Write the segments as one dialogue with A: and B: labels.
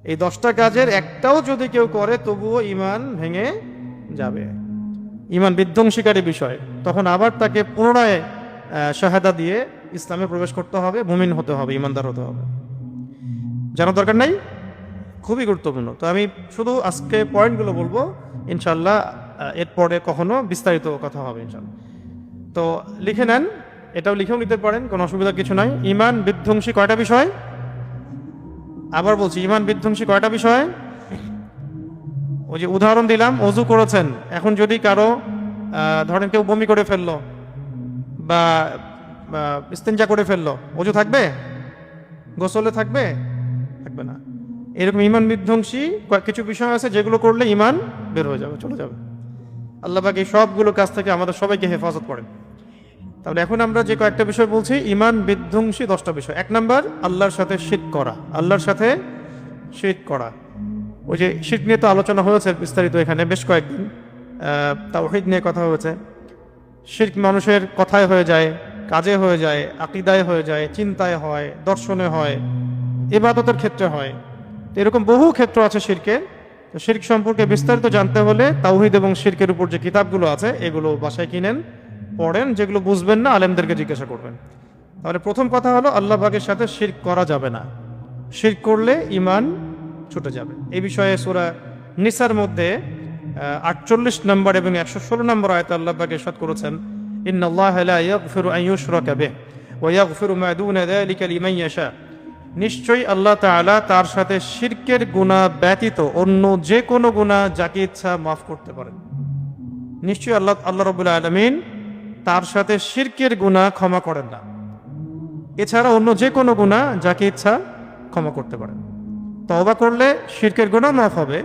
A: এই 10টা কাজের একটাও যদি কেউ করে তবুও ঈমান ভেঙে যাবে, ঈমান বিধ্বংসীকারী বিষয়। তখন আবার তাকে পুনরায় শাহাদা দিয়ে ইসলামে প্রবেশ করতে হবে, মুমিন হতে হবে, ঈমানদার হতে হবে। জানার দরকার নাই, খুবই গুরুত্বপূর্ণ। তো আমি শুধু আজকে পয়েন্টগুলো বলবো, ইনশাল্লাহ এরপরে কখনো বিস্তারিত কথা হবে ইনশাল্লাহ। তো লিখে নেন, এটাও লিখেও নিতে পারেন, কোনো অসুবিধা কিছু নাই। ঈমান বিধ্বংসী কয়টা বিষয়? আবার বলছি, ঈমান বিধ্বংসী কয়টা বিষয়? ওই যে উদাহরণ দিলাম, অজু করেছেন, এখন যদি কারো ধরেন কেউ বমি করে ফেললো বা ইস্তেঞ্জা করে ফেললো, অজু থাকবে? গোসলে থাকবে? থাকবে না। এরকম ঈমান বিধ্বংসী কিছু বিষয় আছে যেগুলো করলে ঈমান বের হয়ে যাবে, চলে যাবে। আল্লাহ পাক এই সবগুলো কাজ থেকে আমাদের সবাইকে হেফাজত করেন। তাহলে এখন আমরা যে কয়েকটা বিষয় বলছি, ঈমান বিধ্বংসী 10টা বিষয়। 1 নাম্বার, আল্লাহর সাথে শিরক করা। আল্লাহর সাথে শিরক করা, ওই যে শিরক নিয়ে তো আলোচনা হয়েছে বিস্তারিত এখানে বেশ কয়েকদিন। তাওহীদ নিয়ে কথা হয়েছে। শিরক মানুষের কথায় হয়ে যায়, কাজে হয়ে যায়, আকীদায় হয়ে যায়, চিন্তায় হয়, দর্শনে হয়, ইবাদতের ক্ষেত্রে হয়। এরকম বহু ক্ষেত্র আছে শিরকের। তো শিরক সম্পর্কে বিস্তারিত জানতে হলে তাওহীদ এবং শিরকের উপর যে কিতাবগুলো আছে এগুলো বাসায় কিনেন, পড়েন। যেগুলো বুঝবেন না আলেমদেরকে জিজ্ঞাসা করবেন। তাহলে প্রথম কথা হলো, আল্লাহ পাকের সাথে শিরক করা যাবে না। শিরক করলে ঈমান ছুটে যাবে। এই বিষয়ে সূরা নিসার মধ্যে 48 নম্বর এবং 116 নম্বর আয়াতে আল্লাহ পাক ইরশাদ করেছেন, ইন্নাল্লাহা লা ইয়াগফিরু আন ইউশরাকা বিহি ওয়া ইয়াগফিরু মা দুনা যালিকা লিমান ইয়াশা। নিশ্চয়ই আল্লাহ তাআলা তার সাথে শিরকের গুনাহ ব্যতীত অন্য যে কোনো গুনাহ যাকে ইচ্ছা মাফ করতে পারেন। নিশ্চয়ই আল্লাহ রাব্বুল আলামিন তার সাথে শিরকের গুনাহ ক্ষমা করেন না, এছাড়া অন্য যে কোনো গুনাহ যাকে ইচ্ছা ক্ষমা করতে পারেন। তওবা করলে শিরকের গুনাহ মাফ হবে,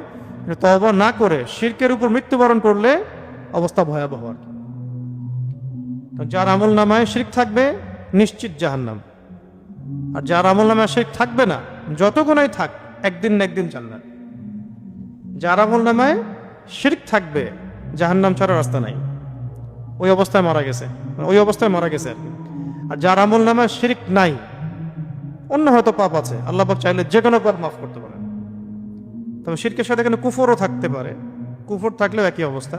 A: তওবা না করে শিরকের উপর মৃত্যুবরণ করলে অবস্থা ভয়াবহ। যার আমল নামায় শিরক থাকবে নিশ্চিত জাহান্নাম, আর যার আমল নামায় শিরক থাকবে না, যত গুনাহই থাক, একদিন না একদিন জান্নাত। যার আমল নামায় শিরক থাকবে, জাহান্নাম ছাড়া রাস্তা নাই, ওই অবস্থায় মারা গেছে, ওই অবস্থায় মারা গেছে আর কি। আর যার আমল নামায় শিরক নাই, অন্য হয়তো পাপ আছে, আল্লাহ পাক চাইলে যে কোনো পাপ মাফ করতে পারেন। তবে শিরকের সাথে এখানে কুফরও থাকতে পারে, কুফর থাকলেও একই অবস্থা।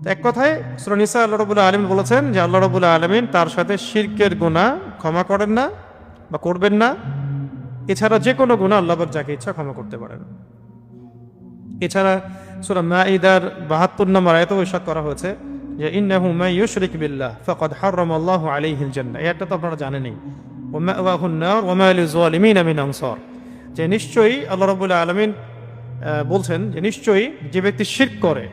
A: তো এক কথায় সূরা নিসা আল্লাহ রাব্বুল আলামিন বলেছেন যে আল্লাহ রাব্বুল আলামিন তার সাথে শিরকের গুনাহ ক্ষমা করেন না বা করবেন না, এছাড়া যে কোনো গুনাহ আল্লাহ পাক যাকে ইচ্ছা ক্ষমা করতে পারেন। এছাড়া সূরা মাঈদার 72 নম্বর আয়াতেও ইরশাদ করা হয়েছে যে ইন্নাহু মান ইউশরিক বিল্লাহ ফাকাদ হারামাল্লাহু আলাইহিল জান্নাহ। এটা তো আপনারা জানেনই, ওয়া মাওয়াহুন নার ওয়া মা লিয-যালিমিনা মিন আনসার। যে নিশ্চয়ই আল্লাহ রাব্বুল আলামিন বলছেন যে নিশ্চয়ই যে ব্যক্তি শিরক করে,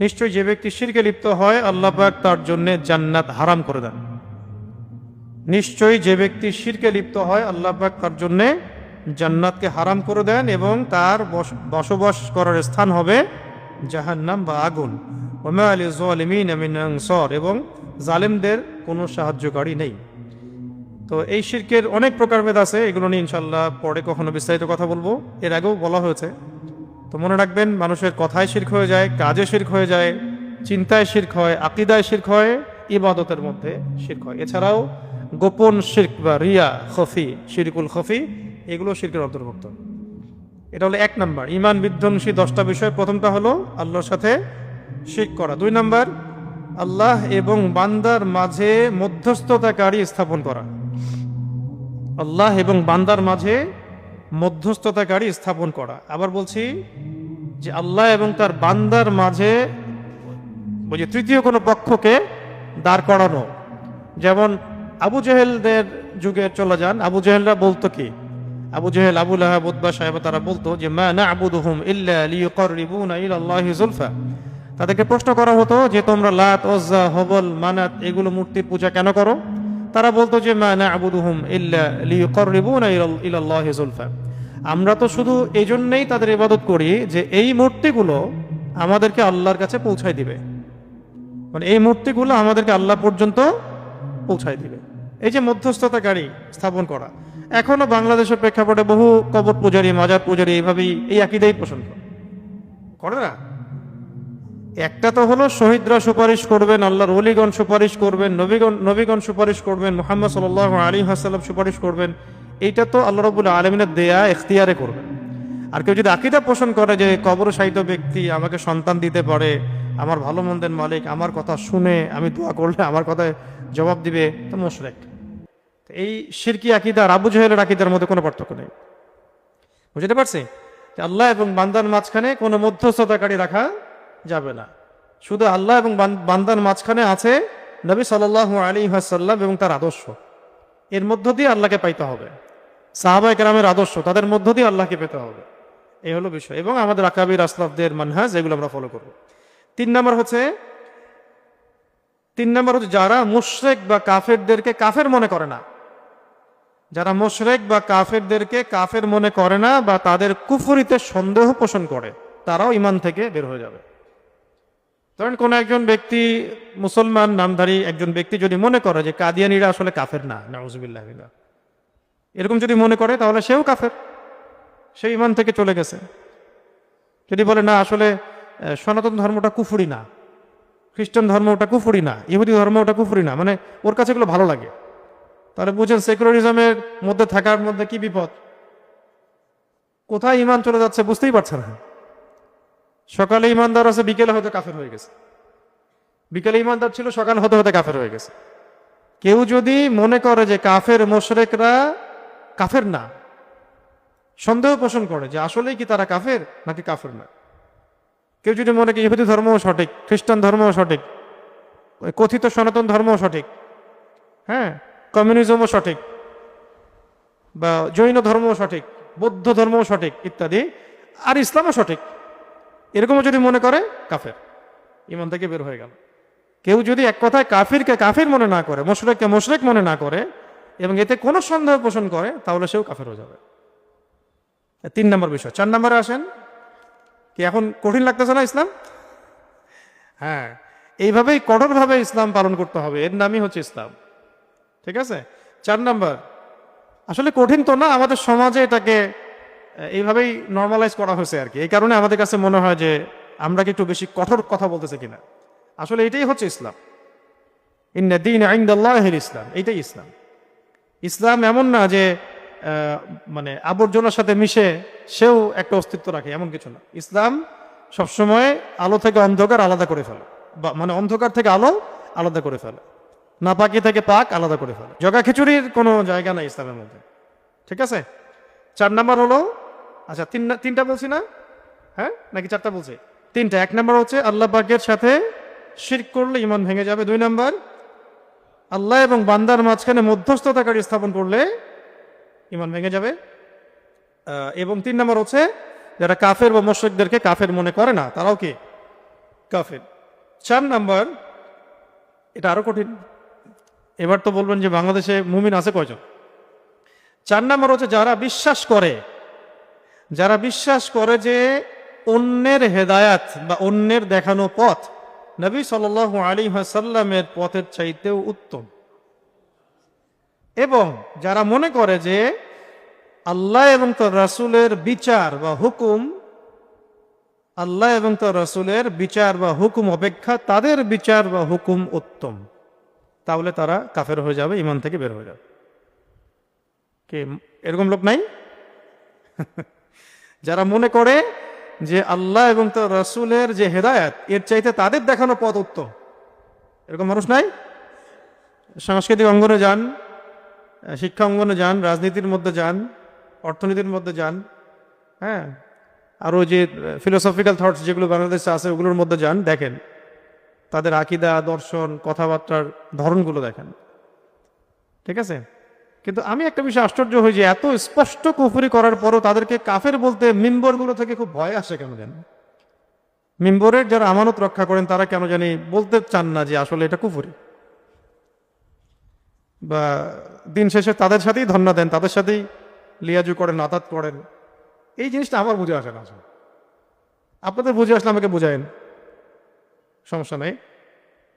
A: নিশ্চয়ই যে ব্যক্তি শিরকে লিপ্ত হয়, আল্লাহ পাক তার জন্য জান্নাত হারাম করে দেন। নিশ্চয়ই যে ব্যক্তি শিরকে লিপ্ত হয়, আল্লাহ পাক তার জন্য জান্নাতকে হারাম করে দেন এবং তার বসবাস করার স্থান হবে জাহান্নাম বা আগুন। ওয়া মা লিয-যালিমিনা মিন আনসার, এবং জালেমদের কোনো সাহায্যকারী নেই। তো এই শিরকের অনেক প্রকারভেদ আছে, এগুলো নিয়ে ইনশাআল্লাহ পরে কখনো বিস্তারিত কথা বলবো। এর আগেও বলা হয়েছে। তো মনে রাখবেন, মানুষের কথায় শিরক হয়ে যায়, কাজে শিরক হয়ে যায়, চিন্তায় শিরক হয়, আকীদায় শিরক হয়, ইবাদতের মধ্যে শিরক হয়। এছাড়াও গোপন শিরক বা রিয়া, খফি, শিরকুল খফি, এগুলো শিরকের অন্তর্ভুক্ত। এটা হলো 1 নাম্বার, ঈমান বিধ্বংসী 10টা বিষয়। প্রথমটা হলো আল্লাহর সাথে শিরক করা। 2 নাম্বার, আল্লাহ এবং বান্দার মাঝে মধ্যস্থতাকারী স্থাপন করা। আল্লাহ এবং বান্দার মাঝে মধ্যস্থতাকারী স্থাপন করা। আবার বলছি যে আল্লাহ এবং তার বান্দার মাঝে ওই যে তৃতীয় কোনো পক্ষকে দাঁড় করানো। যেমন আবু জেহেলদের যুগে চলে যান, আবু জেহেলরা বলতো কি, আবু জেহেল, আবু লাহাব, উতবা সাহেব, তারা বলতো যে মা না'বুদুহুম ইল্লা লিয়ুকাররিবুনা ইলাল্লাহি যুলফা। তাদেরকে প্রশ্ন করা হতো যে তোমরা লাত, উজ্জা, হবল, মানাত এগুলো মূর্তির পূজা কেন করো? তারা বলতো যে মা না'বুদুহুম ইল্লা লিয়ুকাররিবুনা ইলাল্লাহি যুলফা। আমরা তো শুধু এই জন্যই তাদের ইবাদত করি যে এই মূর্তিগুলো আমাদেরকে আল্লাহর কাছে পৌঁছায় দিবে, মানে এই মূর্তিগুলো আমাদেরকে আল্লাহ পর্যন্ত পৌঁছায় দিবে। এই যে মধ্যস্থতাকারী স্থাপন করা, এখনো বাংলাদেশের প্রেক্ষাপটে বহু কবর পূজারী, মাজার পূজারী এইভাবেই এই আকীদাই পোষণ করে না। একটা তো হলো শহীদরা সুপারিশ করবেন, আল্লাহর ওলিগণ সুপারিশ করবেন, নবীগণ সুপারিশ করবেন, মুহাম্মদ সাল্লাল্লাহু আলাইহি ওয়াসাল্লাম সুপারিশ করবেন। এইটা তো আল্লাহ রাব্বুল আলামিনের দেয়া, ইখতিয়ারে করবেন। আর কেউ যদি আকীদা পোষণ করে যে কবর শায়িত ব্যক্তি আমাকে সন্তান দিতে পারে, আমার ভালো মন্দের মালিক, আমার কথা শুনে আমি দোয়া করলে আমার কথায় জবাব দিবে, তো মুশরিক। এই শিরকি আকীদা আর আবু জাহেলের আকীদার মধ্যে কোনো পার্থক্য নেই। বুঝতে পারছি যে আল্লাহ এবং বান্দার মাঝখানে কোনো মধ্যস্থতাকারী রাখা যাবে না। শুধু আল্লাহ এবং বান্দার মাঝখানে আছে নবী সাল্লাল্লাহু আলাইহি ওয়াসাল্লাম এবং তার আদর্শ। এর মধ্য দিয়ে আল্লাহকে পাইতে হবে। সাহাবায়ে কেরামের আদর্শ, তাদের মধ্য দিয়ে আল্লাহকে পেতে হবে, এই হলো বিষয়। এবং আমাদের আকাবির আসলাফদের মানহাজ, এগুলো আমরা ফলো করব। 3 নম্বর হচ্ছে যারা মুশরিক বা কাফেরদেরকে কাফের মনে করে না, যারা মুশরিক বা কাফেরদেরকে কাফের মনে করে না বা তাদের কুফরিতে সন্দেহ পোষণ করে, তারাও ঈমান থেকে বের হয়ে যাবে। ধরেন কোন একজন ব্যক্তি, মুসলমান নামধারী একজন ব্যক্তি যদি মনে করে যে কাদিয়ানীরা আসলে কাফের না, নাউজুবিল্লাহ, এরকম যদি মনে করে তাহলে সেও কাফের, সে ঈমান থেকে চলে গেছে। যদি বলে না আসলে সনাতন ধর্মটা কুফরি না, খ্রিস্টান ধর্ম ওটা কুফরি না, ইহুদি ধর্ম ওটা কুফরি না, মানে ওর কাছে এগুলো ভালো লাগে, তাহলে বুঝেন সেকুলারিজমের মধ্যে থাকার মধ্যে কি বিপদ, কোথায় ঈমান চলে যাচ্ছে বুঝতেই পারছে না। সকালে ঈমানদার আছে, বিকেলে হয়তো কাফের হয়ে গেছে, বিকেলে ঈমানদার ছিল, সকাল হতে হতে কাফের হয়ে গেছে। কেউ যদি মনে করে যে কাফের মুশরিকরা কাফের না, সন্দেহ পোষণ করে যে আসলেই কি তারা কাফের নাকি কাফের না। কেউ যদি মনে করে ইহুদি ধর্মও সঠিক, খ্রিস্টান ধর্মও সঠিক, কথিত সনাতন ধর্মও সঠিক, হ্যাঁ, কমিউনিজমও সঠিক, বা জৈন ধর্মও সঠিক, বৌদ্ধ ধর্মও সঠিক ইত্যাদি, আর ইসলামও সঠিক, এরকমও যদি মনে করে, কাফের, ঈমান থেকে বের হয়ে গেল। কেউ যদি এক কথায় কাফিরকে কাফির মনে না করে, মুশরিককে মুশরিক মনে না করে এবং এতে কোনো সন্দেহ পোষণ করে, তাহলে সেও কাফের হয়ে যাবে। 3 নম্বর বিষয়। 4 নম্বরে আসেন। কি এখন কঠিন লাগতেছে না ইসলাম? হ্যাঁ, এইভাবেই কঠোরভাবে ইসলাম পালন করতে হবে, এর নামই হচ্ছে ইসলাম। ঠিক আছে? 4 নম্বর, আসলে কঠিন তো না, আমাদের সমাজে এটাকে এইভাবেই নর্মালাইজ করা হয়েছে আর কি। এই কারণে আমাদের কাছে মনে হয় যে আমরা কি একটু বেশি কঠোর কথা বলতেছে কিনা। আসলে এটাই হচ্ছে ইসলাম। ইন্না দীনা ইনদাল্লাহিল ইসলাম, এইটাই ইসলাম। ইসলাম এমন না যে মানে আবর্জনার সাথে মিশে সেও একটা অস্তিত্ব রাখে, এমন কিছু না। ইসলাম সবসময় আলো থেকে অন্ধকার আলাদা করে ফেলে, বা মানে অন্ধকার থেকে আলো আলাদা করে ফেলে, নাপাকি থেকে পাক আলাদা করে ফেলে। জগা খিচুড়ির কোনো জায়গা নাই ইসলামের মধ্যে। ঠিক আছে? 4 নম্বর হলো, আচ্ছা 3টা বলছি না, হ্যাঁ নাকি 4টা বলছি? 3টা। 1 নম্বর হচ্ছে আল্লাহ পাকের সাথে শিরক করলে ঈমান ভেঙে যাবে। 2 নম্বর, আল্লাহ এবং বান্দার মাঝখানে মধ্যস্থতাকারী স্থাপন করলে ঈমান ভেঙে যাবে। এবং 3 নম্বর হচ্ছে যারা কাফের বা মুশরিকদেরকে কাফের মনে করে না, তারাও কি কাফের। 4 নম্বর, এটা আরো কঠিন। এবার তো বলবেন যে বাংলাদেশে মুমিন আছে কয়জন? 4 নম্বর হচ্ছে যারা বিশ্বাস করে যে অন্যের হেদায়াত বা অন্যের দেখানো পথ নবী সাল্লাল্লাহু আলাইহি ওয়াসাল্লামের পথের চাইতেও উত্তম, এবং যারা মনে করে যে আল্লাহ এবং তার রাসূলের বিচার বা হুকুম, আল্লাহ এবং তার রাসূলের বিচার বা হুকুম অপেক্ষা তাদের বিচার বা হুকুম উত্তম, তাহলে তারা কাফের হয়ে যাবে, ঈমান থেকে বের হয়ে যাবে। কি এরকম লোক নাই? যারা মনে করে যে আল্লাহ এবং তার রাসূলের যে হেদায়েত, এর চাইতে তাদের দেখানো পথ উত্তম, এরকম মানুষ নাই? সাংস্কৃতিক অঙ্গনে যান, শিক্ষা অঙ্গনে যান, রাজনীতির মধ্যে যান, অর্থনীতির মধ্যে যান, হ্যাঁ, আরও যে ফিলোসফিক্যাল থটস যেগুলো বাংলাদেশে আছে ওগুলোর মধ্যে যান, দেখেন তাদের আকীদা, দর্শন, কথাবার্তার ধরনগুলো দেখেন। ঠিক আছে? কিন্তু আমি একটা বিষয় আশ্চর্য হই যে এত স্পষ্ট কুফরি করার পরও তাদেরকে কাফের বলতে মিম্বরগুলো থেকে খুব ভয় আসে কেন জানি। মিম্বরের যারা আমানত রক্ষা করেন তারা কেন জানি বলতে চান না যে আসলে এটা কুফরি, বা দিন শেষে তাদের সাথেই ধন্না দেন, তাদের সাথেই লিয়াজু করেন, আতাত করেন। এই জিনিসটা আমার বুঝে আসে না। আপনাদের বুঝে আসলে আমাকে বুঝায়েন, সমস্যা নেই।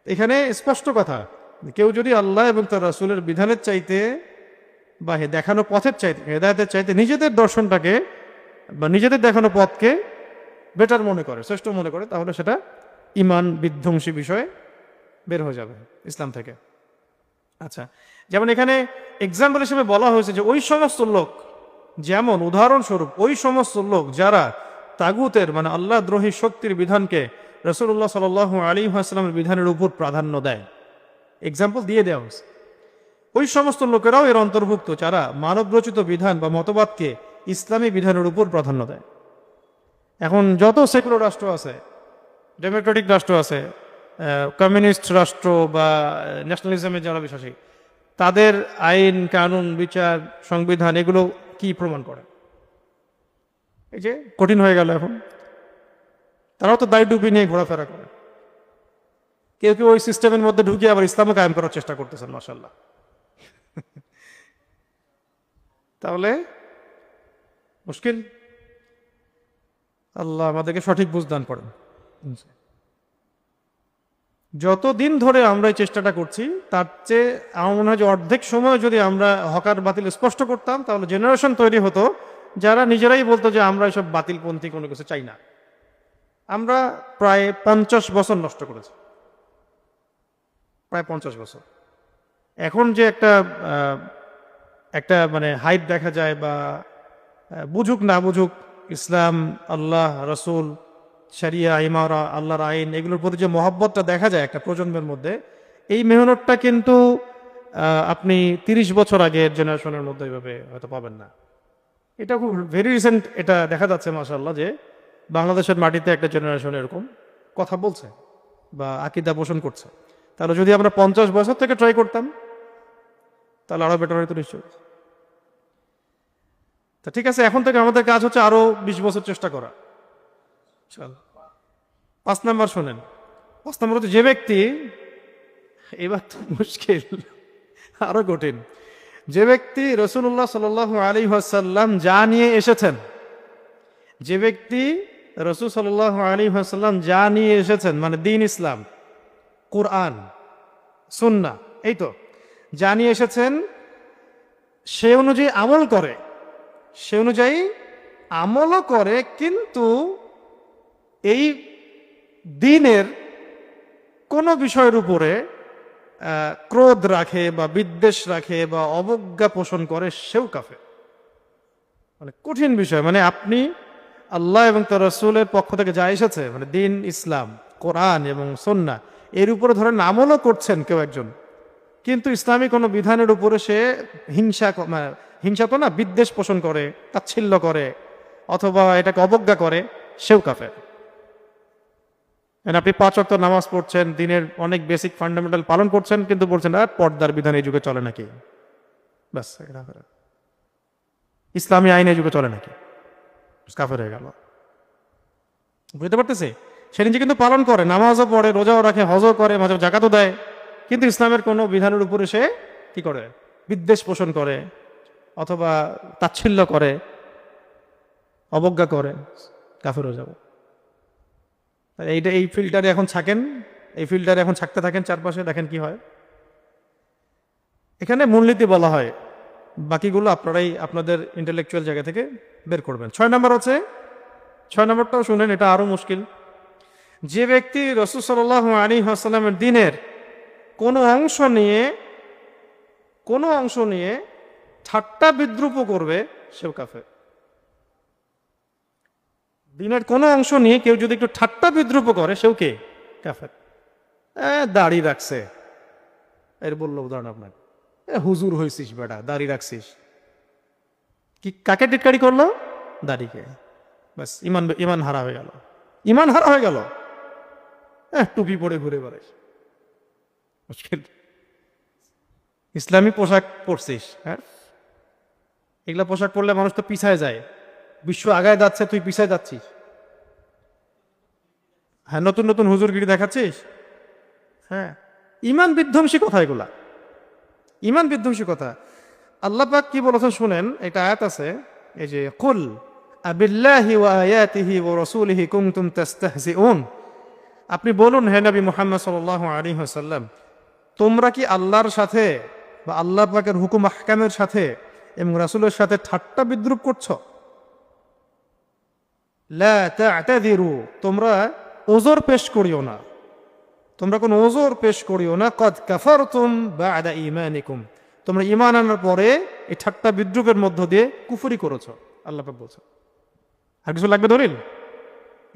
A: এখানে স্পষ্ট কথা, কেউ যদি আল্লাহ এবং তার রাসূলের বিধানের চাইতে বা দেখানো পথের চাইতে, হেদায়েতের চাইতে নিজেদের দর্শনটাকে বা নিজেদের দেখানো পথকে বেটার মনে করে, শ্রেষ্ঠ মনে করে, তাহলে সেটা ঈমান বিধ্বংসী বিষয়ে বের হয়ে যাবে ইসলাম থেকে। আচ্ছা, যেমন এখানে এক্সাম্পল হিসেবে বলা হয়েছে যে ওই সমস্ত লোক যেমন উদাহরণস্বরূপ ওই সমস্ত লোক যারা তাগুতের মানে আল্লাহ দ্রোহী শক্তির বিধানকে রাসূলুল্লাহ সাল্লাল্লাহু আলাইহি ওয়াসাল্লামের বিধানের উপর প্রাধান্য দেয়, এক্সাম্পল দিয়ে দেওয়া হয়েছে। ওই সমস্ত লোকেরাও এর অন্তর্ভুক্ত যারা মানবরচিত বিধান বা মতবাদকে ইসলামী বিধানের উপর প্রাধান্য দেয়। এখন যত সেকুলার রাষ্ট্র আছে, ডেমোক্রেটিক রাষ্ট্র আছে, কমিউনিস্ট রাষ্ট্র বা ন্যাশনালিজমে যারা বিশ্বাসী, তাদের আইন কানুন বিচার সংবিধান এগুলো কি প্রমাণ করে? এই যে কঠিন হয়ে গেল এখন, তারাও তো দায় ডুবি নিয়ে ঘোরাফেরা করে। কেউ কেউ ওই সিস্টেমের মধ্যে ঢুকিয়ে আবার ইসলামে কায়েম করার চেষ্টা করতেছেন, মাশাআল্লাহ। তাহলে মুশকিল। আল্লাহ আমাদেরকে সঠিক বুঝ দান করেন। যতদিন ধরে আমরা এই চেষ্টাটা করছি তার চেয়ে আমার মনে হয় যে অর্ধেক সময় যদি আমরা হকার বাতিল স্পষ্ট করতাম, তাহলে জেনারেশন তৈরি হতো যারা নিজেরাই বলতো যে আমরা এসব বাতিলপন্থী কোনো কিছু চাই না। আমরা প্রায় 50 বছর নষ্ট করেছি, প্রায় 50 বছর। এখন যে একটা মানে হাইপ দেখা যায়, বা বুঝুক না বুঝুক ইসলাম, আল্লাহ, রসুল, শরিয়া, ইমারা, আল্লাহর আইন, এগুলোর প্রতি যে মহব্বতটা দেখা যায় একটা প্রজন্মের মধ্যে, এই মেহনতটা কিন্তু আপনি 30 বছর আগের জেনারেশনের মধ্যে এইভাবে হয়তো পাবেন না। এটা খুব ভেরি রিসেন্ট এটা দেখা যাচ্ছে মাশাআল্লাহ, যে বাংলাদেশের মাটিতে একটা জেনারেশন এরকম কথা বলছে বা আকীদা পোষণ করছে। তাহলে যদি আমরা 50 বছর থেকে ট্রাই করতাম তাহলে আরো বেটার হয়তো নিশ্চয়ই। তা ঠিক আছে, এখন থেকে আমাদের কাজ হচ্ছে আরো 20 বছর চেষ্টা করা। চল 5 নাম্বার শোনেন। 5 নাম্বার হচ্ছে যে ব্যক্তি, এবার তো মুশকিল, আরো কঠিন, যে ব্যক্তি রাসূলুল্লাহ সাল্লাল্লাহু আলাইহি ওয়াসাল্লাম যা নিয়ে এসেছেন, যে ব্যক্তি রাসূল সাল্লাল্লাহু আলাইহি ওয়াসাল্লাম যা নিয়ে এসেছেন মানে দ্বীন ইসলাম, কুরআন, সুন্নাহ, এই তো যা নিয়ে এসেছেন সে অনুযায়ী আমল করে, সে অনুযায়ী আমলও করে, কিন্তু এই দ্বীনের কোনো বিষয়ের উপরে ক্রোধ রাখে বা বিদ্বেষ রাখে বা অবজ্ঞা পোষণ করে, সেও কাফের। মানে কঠিন বিষয়। মানে আপনি আল্লাহ এবং তার রাসূলের পক্ষ থেকে যা এসেছে মানে দ্বীন ইসলাম, কোরআন এবং সুন্নাহ, এর উপরে ধরেন আমলও করছেন কেউ একজন, কিন্তু ইসলামী কোনো বিধানের উপরে সে হিংসা তো না, বিদ্বেষ পোষণ করে, তাচ্ছিল্য করে অথবা এটাকে অবজ্ঞা করে, সেও কাফের। আপনি 5 ওয়াক্ত নামাজ পড়ছেন, দিনের অনেক বেসিক ফান্ডামেন্টাল পালন করছেন, কিন্তু বলছেন আর পর্দার বিধান এই যুগে চলে নাকি, ব্যাস ইসলামী আইন এই যুগে চলে নাকি, কাফের হয়ে গেল। বুঝতে পারতেছি? সে নিজে কিন্তু পালন করে, নামাজও পড়ে, রোজাও রাখে, হজও করে, মাঝে জাকাতও দেয়, কিন্তু ইসলামের কোনো বিধানের উপরে সে কি করে, বিদ্বেষ পোষণ করে অথবা তাচ্ছিল্য করে, অবজ্ঞা করে, কাফের হয়ে যাব। এই ফিল্টারে এখন থাকেন, এই ফিল্টারে এখন থাকতে থাকেন চারপাশে, দেখেন কি হয়। এখানে মূলনীতি বলা হয়, বাকিগুলো আপনারাই আপনাদের ইন্টেলেকচুয়াল জায়গা থেকে বের করবেন। 6 নম্বর হচ্ছে, 6 নম্বরটাও শুনেন, এটা আরো মুশকিল। যে ব্যক্তি রাসূল সাল্লাল্লাহু আলাইহি ওয়াসাল্লামের দ্বীনের কোনো অংশ নিয়ে ঠাট্টা বিদ্রুপ করবে, সেও কাফের। দ্বীনের কোনো অংশ নিয়ে কেউ যদি একটু ঠাট্টা বিদ্রুপ করে, সেও কে, কাফের। দাড়ি রাখছে, এর বললো উদাহরণ আপনার, হুজুর হয়েছিস বেটা, দাড়ি রাখছিস, কি কাকে টিটকারি করলো, দাড়িকে, বাস ইমান হারা হয়ে গেল, ইমান হারা হয়ে গেল। টুপি পরে ঘুরে বেড়াইস, মুশকিল। ইসলামী পোশাক পরছিস, হ্যাঁ, এগুলা পোশাক পরলে মানুষ তো পিছায় যায়, বিশ্ব আগায় যাচ্ছে, তুই পিছায় যাচ্ছিস। হ্যাঁ, নতুন নতুন হুজুরগিরি দেখাচ্ছিস। হ্যাঁ, ইমান বিধ্বংসী কথা এগুলা, ইমান বিধ্বংসী কথা। আল্লাহ পাক কি বলেছেন শুনেন, একটা আয়াত আছে, এই যে কুল আবিল্লাহি ওয়া আয়াতিহি ওয়া রাসূলিহি কুনতুম তাস্তাহজিউন, আপনি বলুন হে নবী মুহাম্মদ সাল্লাল্লাহু আলাইহি ওয়াসাল্লাম, তোমরা কি আল্লাহর সাথে বা আল্লাহ পাকের হুকুম আহকামের সাথে এবং রাসূলের সাথে ঠাট্টা বিদ্রুপ করছো? লা তা'তাযিরু, তোমরা ওযর পেশ করিও না, তোমরা কোনো ওযর পেশ করিও না। কদ কাফারতুম বা'দা ঈমানিকুম, তোমরা ঈমান আনার পরে এই ঠাট্টা বিদ্রুপের মধ্য দিয়ে কুফরি করেছ, আল্লাহ পাক বলছে। আর কিছু লাগবে দলিল?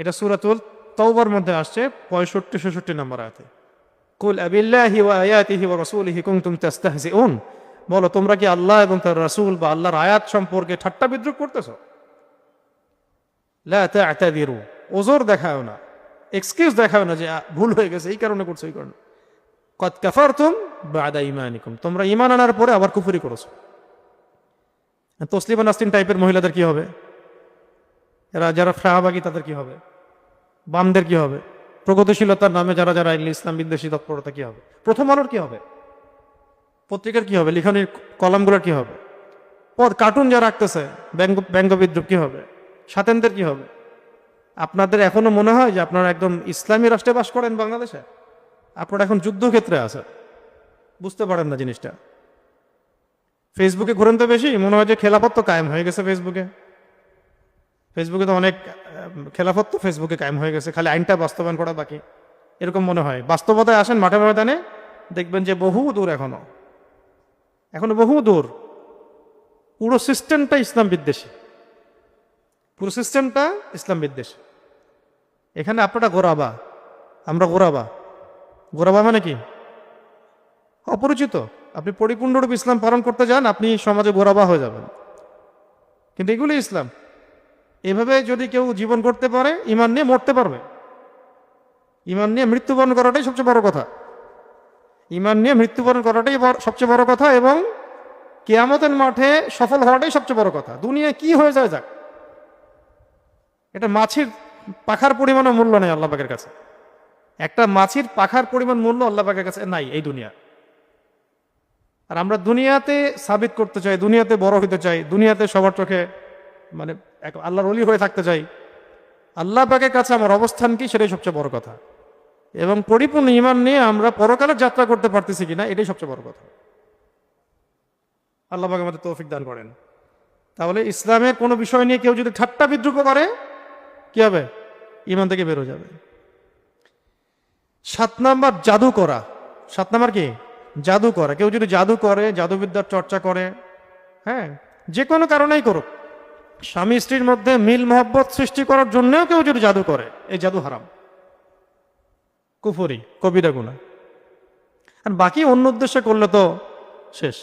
A: এটা সূরাতুল তাওবার মধ্যে আসছে 65-66 নম্বর আয়াতে। কুল আবিল্লাহি ওয়া আয়াতিহি ওয়া রাসূলিহি কুনতুম তাস্তাহজিউন, বলো তোমরা কি আল্লাহ এবং তার রাসূল বা আল্লাহর আয়াত সম্পর্কে ঠাট্টা বিদ্রুপ করতেছো? লা তা'তাযিরু, ওজর দেখাও না, এক্সকিউজ দেখাও না যে ভুল হয়ে গেছে এই কারণে করছো এই কারণে। কদ কাফারতুম বা'দা ঈমানিকুম, তোমরা ঈমান আনার পরে আবার কুফরি করেছো। তসলিমা নাসরিন টাইপের মহিলাদের কি হবে? এরা যারা শাহবাগী তাদের কি হবে? বামদের কি হবে? প্রগতিশীলতার নামে যারা যারা ইসলাম বিদ্বেষী তৎপরতা কি হবে? প্রথম আলোর কি হবে? পত্রিকার কি হবে? লিখনির কলামগুলোর কি হবে? কার্টুন যারা আঁকতেছে ব্যঙ্গ বিদ্রুপ কি হবে? সাতেনদের কি হবে? আপনাদের এখনো মনে হয় যে আপনারা একদম ইসলামী রাষ্ট্রে বাস করেন বাংলাদেশে? আপনারা এখন যুদ্ধক্ষেত্রে আছে, বুঝতে পারেন না জিনিসটা। ফেসবুকে ঘুরেন তো বেশি, মনে হয় যে খেলাফত তো কায়েম হয়ে গেছে ফেসবুকে। ফেসবুকে তো অনেক খেলাফত তো ফেসবুকে কায়েম হয়ে গেছে, খালি আইনটা বাস্তবায়ন করা বাকি, এরকম মনে হয়। বাস্তবতায় আসেন মাঠে ময়দানে, দেখবেন যে বহু দূর, এখনো বহু দূর। পুরো সিস্টেমটা ইসলাম বিদ্বেষী, পুরো সিস্টেমটা ইসলাম বিদ্বেষী। এখানে আপনারা গোরাবা, আমরা গোরাবা। গোরাবা মানে কি? অপরিচিত। আপনি পরিপূর্ণরূপে ইসলাম পালন করতে যান, আপনি সমাজে গোরাবা হয়ে যাবেন। কিন্তু এগুলি ইসলাম। এভাবে যদি কেউ জীবন করতে পারে, ঈমান নিয়ে মরতে পারবে। ঈমান নিয়ে মৃত্যুবরণ করাটাই সবচেয়ে বড় কথা। ঈমান নিয়ে মৃত্যুবরণ করাটাই সবচেয়ে বড় কথা, এবং কিয়ামতের মাঠে সফল হওয়াটাই সবচেয়ে বড় কথা। দুনিয়ায় কি হয়ে যায় যাক, এটা মাছির পাখার পরিমাণও মূল্য নেই আল্লাহ পাকের কাছে। একটা মাছির পাখার পরিমাণ মূল্য আল্লাহ পাকের কাছে নাই এই দুনিয়া। আর আমরা দুনিয়াতে সাবিত করতে চাই, দুনিয়াতে বড় হইতে চাই, দুনিয়াতে সবার চোখে মানে আল্লাহর ওলি হয়ে থাকতে চাই। আল্লাহ পাকের কাছে আমার অবস্থান কি, সেটাই সবচেয়ে বড় কথা। এবং পরিপূর্ণ ঈমান নিয়ে আমরা পরকালের যাত্রা করতে পারতেছি কিনা, এটাই সবচেয়ে বড় কথা। আল্লাহ পাক আমাদের তৌফিক দান করেন। তাহলে ইসলামের কোনো বিষয় নিয়ে কেউ যদি ঠাট্টা বিদ্রুপ করে, কি হবে? ঈমান থেকে বেরো যাবে। 7 নাম্বার জাদু করা। 7 নাম্বার কি? জাদু করা। কেউ যদি জাদু করে, জাদুবিদ্যার চর্চা করে, হ্যাঁ, যে কোনো কারণেই করুক, স্বামী স্ত্রীর মধ্যে মিল মহব্বত সৃষ্টি করার জন্যও কেউ যদি জাদু করে, এই জাদু হারাম, কুফরি, কবিরা গুনাহ। আর বাকি অন্য উদ্দেশ্যে করলে তো শেষ।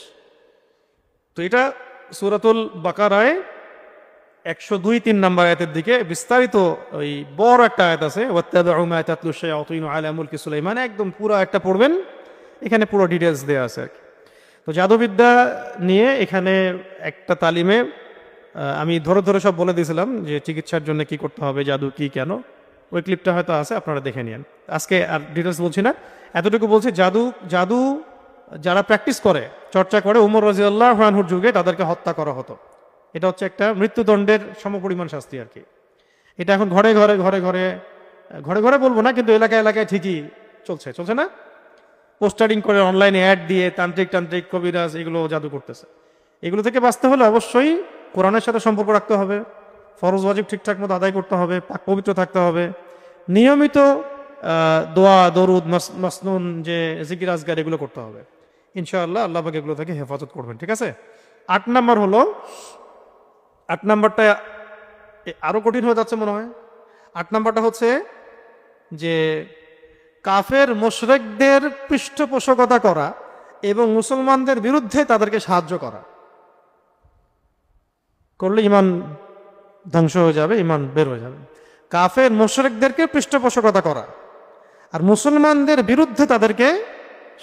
A: তো এটা সূরাতুল বাকারায় 102-3 নম্বর আয়াতের দিকে বিস্তারিত ওই বড় একটা আয়াত আছে, ওয়াত্তাবিউ মা তাতলু শায়াতিনু আলা মুলকি সুলাইমান, একদম পুরো একটা পড়বেন, এখানে পুরো ডিটেলস দেওয়া আছে। তো জাদুবিদ্যা নিয়ে এখানে একটা তালিমে আমি ধরে ধরে সব বলে দিয়েছিলাম যে চিকিৎসার জন্য কি করতে হবে, জাদু কি, কেন। ওই ক্লিপটা হয়তো আছে, আপনারা দেখে নিন। আজকে আর ডিটেলস বলছি না, এতটুকু বলছি, জাদু যারা প্র্যাকটিস করে, চর্চা করে, উমর রাদিয়াল্লাহু আনহুর যুগে তাদেরকে হত্যা করা হতো। এটা হচ্ছে একটা মৃত্যুদণ্ডের সমপরিমাণ শাস্তি আর কি। এটা এখন ঘরে ঘরে ঘরে ঘরে ঘরে ঘরে বলবো না, কিন্তু এলাকায় এলাকায় ঠিকই চলছে না? পোস্টারিং করে, অনলাইনে অ্যাড দিয়ে তান্ত্রিক কবিরাজ এগুলো জাদু করতেছে। এগুলো থেকে বাঁচতে হলে অবশ্যই কোরআনের সাথে সম্পর্ক রাখতে হবে, ফরজ ওয়াজিব ঠিকঠাক মতো আদায় করতে হবে, পাক পবিত্র থাকতে হবে, নিয়মিত দোয়া দরুদ মাসনুন যে জিকির আজগার এগুলো করতে হবে। ইনশাআল্লাহ আল্লাহ পাক এগুলো থেকে হেফাজত করবেন। ঠিক আছে? 8 নাম্বার হলো, 8 নাম্বারটা আরো কঠিন হয়ে যাচ্ছে মনে হয়। 8 নাম্বারটা হচ্ছে যে কাফের মুশরিকদের পৃষ্ঠপোষকতা করা এবং মুসলমানদের বিরুদ্ধে তাদেরকে সাহায্য করা। করলে ঈমান ধ্বংস হয়ে যাবে, ঈমান বের হয়ে যাবে। কাফের মুশরিকদেরকে পৃষ্ঠপোষকতা করা আর মুসলমানদের বিরুদ্ধে তাদেরকে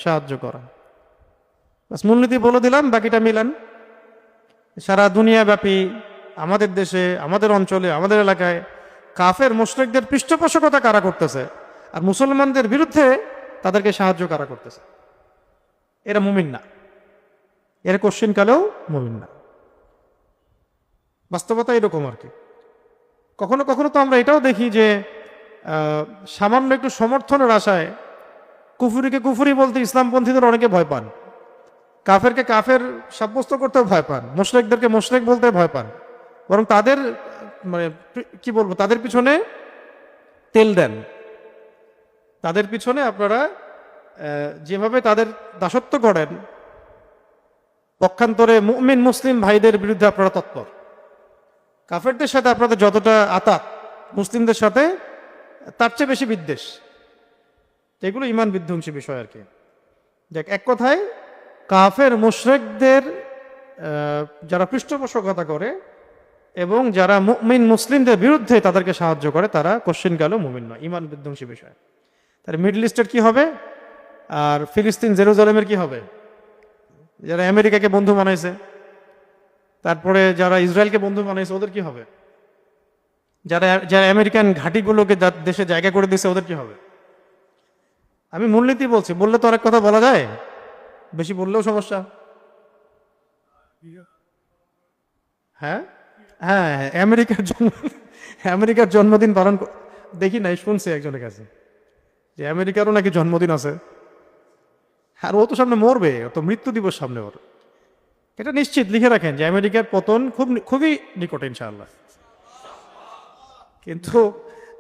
A: সাহায্য করা। বাস মূলনীতি বলে দিলাম, বাকিটা মিলান। সারা দুনিয়া ব্যাপী আমাদের দেশে, আমাদের অঞ্চলে, আমাদের এলাকায় কাফের মুশরিকদের পৃষ্ঠপোষকতা কারা করতেছে আর মুসলমানদের বিরুদ্ধে তাদেরকে সাহায্য কারা করতেছে, এরা মুমিন না, এরা কোশ্চিন কালেও মুমিন না। বাস্তবতা এরকম আর কি। কখনো কখনো তো আমরা এটাও দেখি যে সামান্য একটু সমর্থনের আশায় কুফুরিকে কুফুরি বলতে ইসলামপন্থীদের অনেকে ভয় পান, কাফেরকে কাফের সাব্যস্ত করতেও ভয় পান, মুশরিকদেরকে মুশরিক বলতে ভয় পান, বরং তাদের মানে কি বলবো, তাদের পিছনে তেল দেন। তাদের পিছনে আপনারা যেভাবে তাদের দাসত্ব করেন, পক্ষান্তরে মুমিন মুসলিম ভাইদের বিরুদ্ধে আপনারা তৎপর। কাফেরদের সাথে আপনাদের যতটা আতাত, মুসলিমদের সাথে তার চেয়ে বেশি বিদ্বেষ। এগুলো ইমান বিধ্বংসী বিষয় আর কি। দেখ, এক কথায় কাফের মুশরিকদের যারা পৃষ্ঠপোষকতা করে এবং যারা মুমিন মুসলিমদের বিরুদ্ধে তাদেরকে সাহায্য করে, তারা কোশ্চিনকালেও মুমিন নয়, ইমান বিধ্বংসী বিষয়। তাহলে মিডল ইস্টের কি হবে, আর ফিলিস্তিন জেরুজালেমের কি হবে? যারা আমেরিকাকে বন্ধু বানাইছে, তারপরে যারা ইসরায়েলকে বন্ধু বানাইছে, ওদের কি হবে? যারা যারা আমেরিকান ঘাঁটিগুলোকে দেশে জায়গা করে দিয়েছে, ওদের কি হবে? আমি মূলনীতি বলছি, বললে তো অনেক কথা বলা যায়, বেশি বললেও সমস্যা। হ্যাঁ হ্যাঁ, আমেরিকার জন্মদিন পালন দেখি নাই, শুনছি একজনের কাছে যে আমেরিকারও নাকি জন্মদিন আছে। আর ও তো সামনে মরবে, ও তো মৃত্যু দিবস সামনে ওর। এটা নিশ্চিত লিখে রাখেন যে আমেরিকার পতন খুবই নিকটে ইনশাআল্লাহ। কিন্তু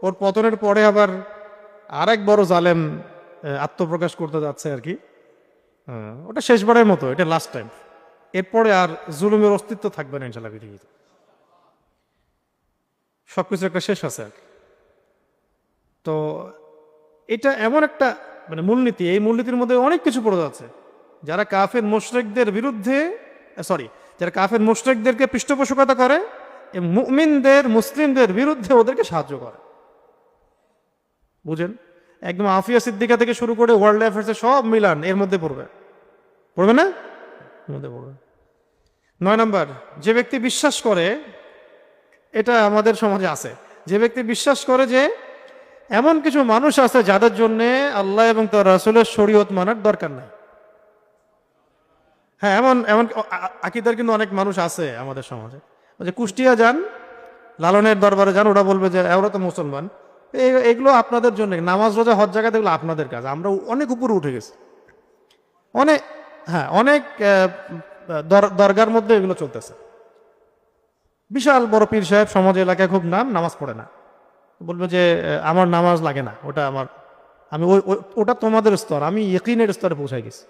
A: ওর পতনের পরে আবার আরেক বড় জালেম আত্মপ্রকাশ করতে যাচ্ছে আর কি। ওটা শেষবারের মতো, এটা লাস্ট টাইম। এরপরে আর জুলুমের অস্তিত্ব থাকবে না ইনশাআল্লাহ পৃথিবীতে। সবকিছু একটা শেষ আছে আর কি। তো এটা এমন একটা মানে মূলনীতি, এই মূলনীতির মধ্যে অনেক কিছু পড়ে যাচ্ছে। যারা কাফের মুশরিকদের বিরুদ্ধে যারা কাফের মুশরিকদেরকে পৃষ্ঠপোষকতা করে এবং মুমিনদের মুসলিমদের বিরুদ্ধে ওদেরকে সাহায্য করে। বুঝেন, একদম আফিয়া সিদ্দিকা থেকে শুরু করে ওয়ার্ল্ড অ্যাফেয়ার্সে সব মিলান এর মধ্যে পড়বে না? এর মধ্যে পড়বে। 9 নম্বর, যে ব্যক্তি বিশ্বাস করে, এটা আমাদের সমাজে আছে, যে ব্যক্তি বিশ্বাস করে যে এমন কিছু মানুষ আছে যাদের জন্য আল্লাহ এবং তার রাসূলের শরীয়ত মানার দরকার নাই। হ্যাঁ, এমন আকীদার কিন্তু অনেক মানুষ আছে আমাদের সমাজে। যে কুষ্টিয়া যান, লালনের দরবারে যান, ওরা বলবে যে ওরা তো মুসলমান, এগুলো আপনাদের জন্য, নামাজ রোজা হজ জায়গাতে এগুলো আপনাদের কাজ, আমরা অনেক উপরে উঠে গেছি। অনেক দরগার মধ্যে এগুলো চলতেছে। বিশাল বড় পীর সাহেব, সমাজ এলাকায় খুব নাম, নামাজ পড়ে না, বলবে যে আমার নামাজ লাগে না, ওটা তোমাদের স্তর, আমি ইয়াকিনের স্তরে পৌঁছাই গেছি।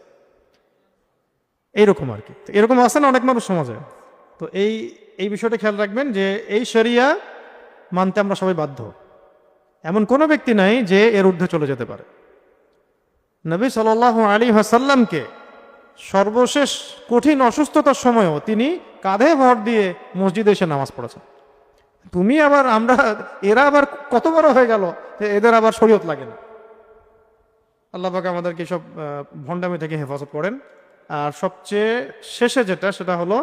A: এইরকম আর কি। এরকম আছে না অনেক মানুষ সমাজে। তো এই বিষয়টা খেয়াল রাখবেন যে এই শরিয়া মানতে আমরা সবাই বাধ্য। এমন কোনো ব্যক্তি নাই যে এর ঊর্ধ্বে চলে যেতে পারে। নবী সাল্লাল্লাহু আলাইহি ওয়াসাল্লামকে সর্বশেষ কঠিন অসুস্থতার সময়ও তিনি কাঁধে ভর দিয়ে মসজিদে এসে নামাজ পড়েছেন। এরা আবার কত বড় হয়ে গেল যে এদের আবার শরীয়ত লাগে না। আল্লাহ পাক আমাদেরকে সব ভণ্ডামি থেকে হেফাজত করেন। আর সবচেয়ে শেষে সেটা হলো,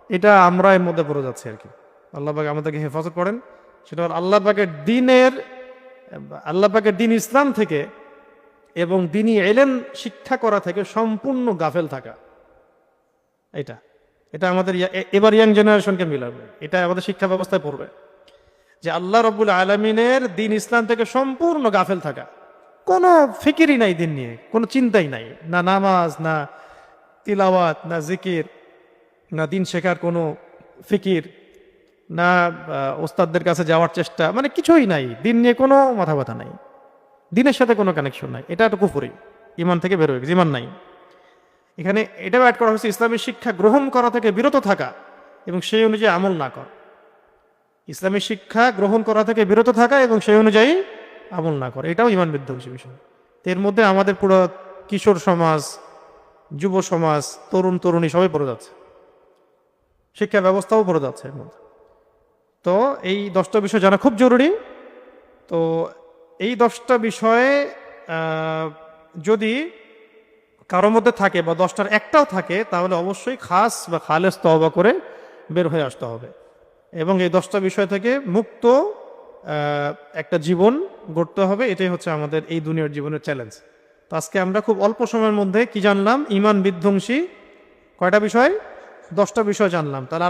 A: এটা আমরা এর মধ্যে পড়ে যাচ্ছি আর কি। আল্লাহ পাক আমাদেরকে হেফাজত করেন। সেটা হলো আল্লাহ পাকের দিন ইসলাম থেকে এবং দিনই ইলম শিক্ষা করা থেকে সম্পূর্ণ গাফেল থাকা। এটা আমাদের এবার ইয়াং জেনারেশনকে মিলাবে। এটা আমাদের শিক্ষা ব্যবস্থায় পড়বে যে আল্লাহ রাব্বুল আলামিনের দিন ইসলাম থেকে সম্পূর্ণ গাফেল থাকা। কোনো ফিকিরই নাই দিন নিয়ে, কোনো চিন্তাই নাই, না নামাজ, না তিলাওয়াত, না জিকির, না দিন শেখার কোনো ফিকির, না ওস্তাদদের কাছে যাওয়ার চেষ্টা, মানে কিছুই নাই। দিন নিয়ে কোনো মাথা ব্যথা নাই, দিনের সাথে কোনো কানেকশন নাই। এটা একটা কুফরি, ইমান থেকে বের হয়ে গেছে, ইমান নাই। এখানে এটাও অ্যাড করা হয়েছে ইসলামী শিক্ষা গ্রহণ করা থেকে বিরত থাকা এবং সেই অনুযায়ী আমল না করা। ইসলামী শিক্ষা গ্রহণ করা থেকে বিরত থাকা এবং সেই অনুযায়ী আমল না করা, এটাও ইমান বিধ্বংসী বিষয়। এর মধ্যে আমাদের পুরো কিশোর সমাজ, যুব সমাজ, তরুণ তরুণী সবাই পড়ে যাচ্ছে, শিক্ষা ব্যবস্থাও পড়ে যাচ্ছে এর মধ্যে। তো এই 10টা বিষয় জানা খুব জরুরি। তো এই 10টা বিষয়ে যদি কারোর মধ্যে থাকে বা 10টার একটাও থাকে, তাহলে অবশ্যই খাস বা খালেস তওবা করে বের হয়ে আসতে হবে এবং এই 10টা বিষয় থেকে মুক্ত একটা জীবন গড়তে হবে। এটাই হচ্ছে আমাদের এই দুনিয়ার জীবনের চ্যালেঞ্জ। তো আজকে আমরা খুব অল্প সময়ের মধ্যে কি জানলাম? ইমান বিধ্বংসী কয়টা বিষয়? 10টা বিষয় জানলাম। তাহলে